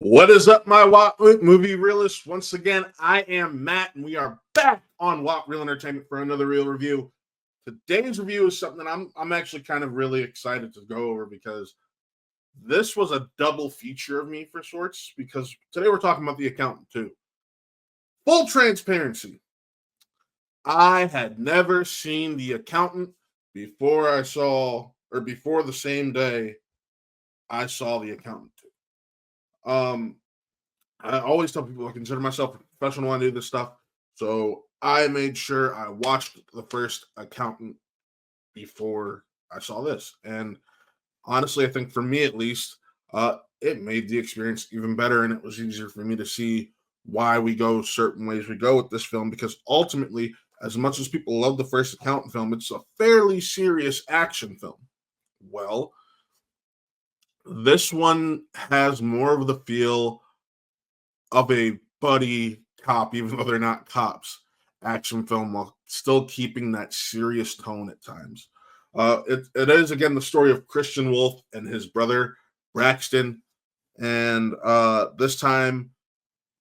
What is up, my Watt movie realists? Once again, I am Matt, and we are back on Watt Real Entertainment for another real review. Today's review is something that I'm actually kind of really excited to go over because this was a double feature of me for sorts. Because today we're talking about The Accountant too. Full transparency, I had never seen The Accountant before before the same day I saw The Accountant 2. I always tell people I consider myself a professional when I do this stuff. So I made sure I watched the first Accountant before I saw this. And honestly, I think for me at least, it made the experience even better. And it was easier for me to see why we go certain ways we go with this film. Because ultimately, as much as people love the first Accountant film, it's a fairly serious action film. Well, this one has more of the feel of a buddy cop, even though they're not cops, action film while still keeping that serious tone at times. It is, again, the story of Christian Wolff and his brother, Braxton. And this time,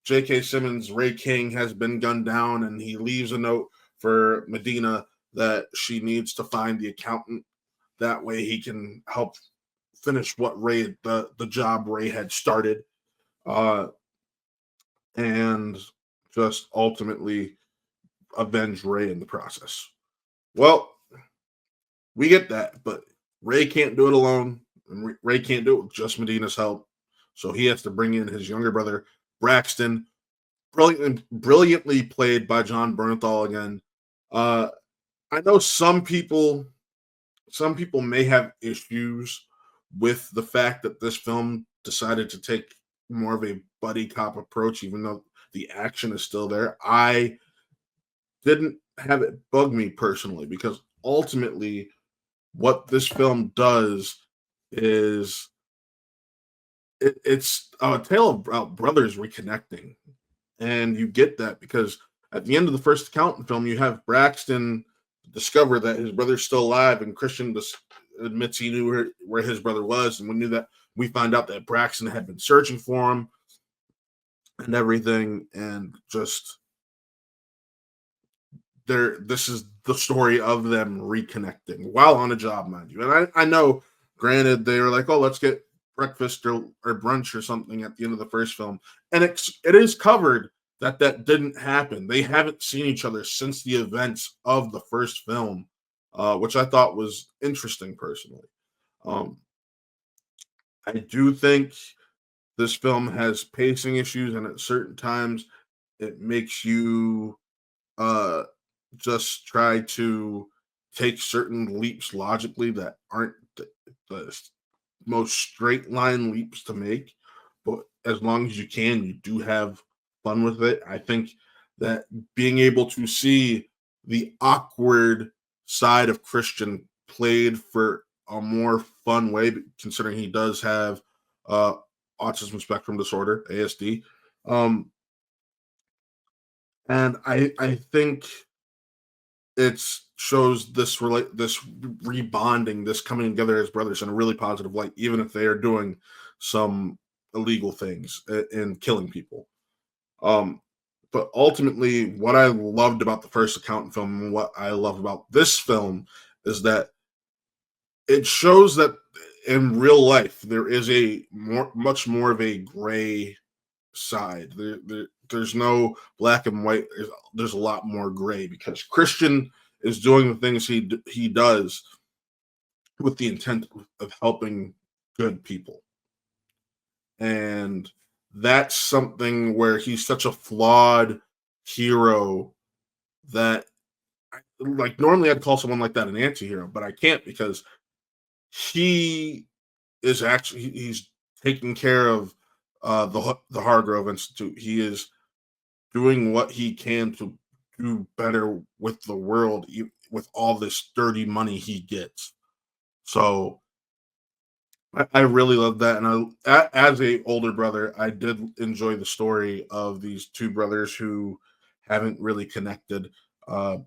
J.K. Simmons, Ray King, has been gunned down, and he leaves a note for Medina that she needs to find the accountant. That way he can help finish what the job Ray had started. And just ultimately avenge Ray in the process. Well, we get that, but Ray can't do it alone, and Ray can't do it with just Medina's help. So he has to bring in his younger brother, Braxton, brilliantly played by Jon Bernthal again. I know some people may have issues with the fact that this film decided to take more of a buddy cop approach, even though the action is still there. I didn't have it bug me personally because ultimately what this film does is it's a tale about brothers reconnecting. And you get that because at the end of the first Accountant film, you have Braxton discover that his brother's still alive, and Christian admits he knew where his brother was, and we find out that Braxton had been searching for him and everything, and just this is the story of them reconnecting while on a job, mind you. And I know, granted, they were like, oh, let's get breakfast or brunch or something at the end of the first film, and it is covered that didn't happen. They haven't seen each other since the events of the first film, which I thought was interesting personally. I do think this film has pacing issues, and at certain times it makes you just try to take certain leaps logically that aren't the most straight line leaps to make. But as long as you can, you do have fun with it. I think that being able to see the awkward side of Christian played for a more fun way, considering he does have autism spectrum disorder, ASD. And I think it shows this rebonding, this coming together as brothers in a really positive light, even if they are doing some illegal things and killing people. But ultimately, what I loved about the first Accountant film and what I love about this film is that it shows that in real life there is much more of a gray side. There's no black and white. There's a lot more gray because Christian is doing the things he does with the intent of helping good people. And that's something where he's such a flawed hero that, like, normally I'd call someone like that an anti-hero, but I can't because he's taking care of the Hargrove Institute. He is doing what he can to do better with the world, with all this dirty money he gets. So I really love that, and as a older brother, I did enjoy the story of these two brothers who haven't really connected,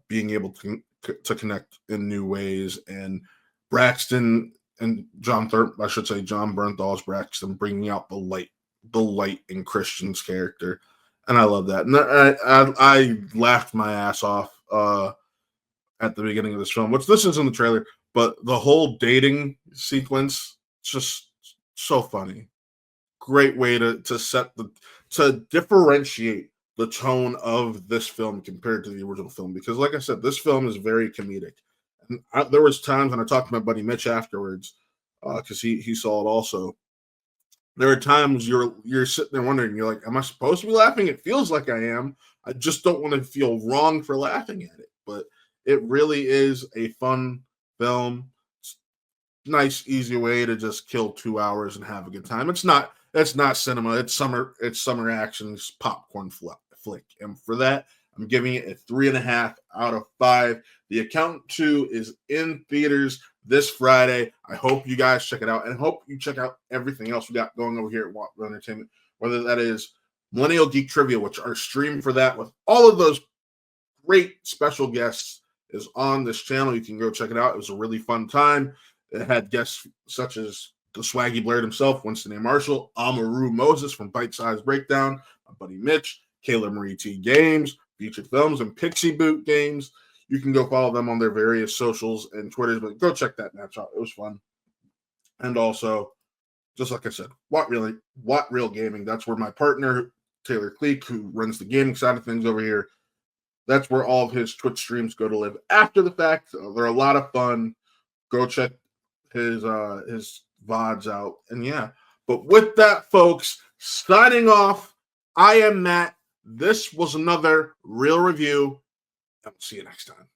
being able to connect in new ways, and Braxton and Jon Bernthal's Braxton bringing out the light the light in Christian's character, and I love that. And I laughed my ass off at the beginning of this film, which this is in the trailer, but the whole dating sequence, just so funny. Great way to differentiate the tone of this film compared to the original film, because like I said, this film is very comedic. And there was times when I talked to my buddy Mitch afterwards, because he saw it also. There are times you're sitting there wondering, you're like, am I supposed to be laughing? It feels like I am. I just don't want to feel wrong for laughing at it. But it really is a fun film. Nice, easy way to just kill 2 hours and have a good time. It's not cinema. It's summer action, it's popcorn flick. And for that, I'm giving it a 3.5 out of 5. The Accountant 2 is in theaters this Friday. I hope you guys check it out, and I hope you check out everything else we got going over here at Watt Real Entertainment, whether that is Millennial Geek Trivia, which are streamed for that with all of those great special guests, is on this channel. You can go check it out. It was a really fun time. It had guests such as the Swaggy Blair himself, Winston A. Marshall, Amaru Moses from Bite Size Breakdown, my buddy Mitch, Kayla Marie T Games, Featured Films, and Pixie Boot Games. You can go follow them on their various socials and Twitters, but go check that match out. It was fun. And also, just like I said, Watt Real Gaming. That's where my partner, Taylor Cleek, who runs the gaming side of things over here, that's where all of his Twitch streams go to live after the fact. They're a lot of fun. Go check his VODs out. And yeah, but with that, folks, signing off, I am Matt. This was another Real Review. I'll see you next time.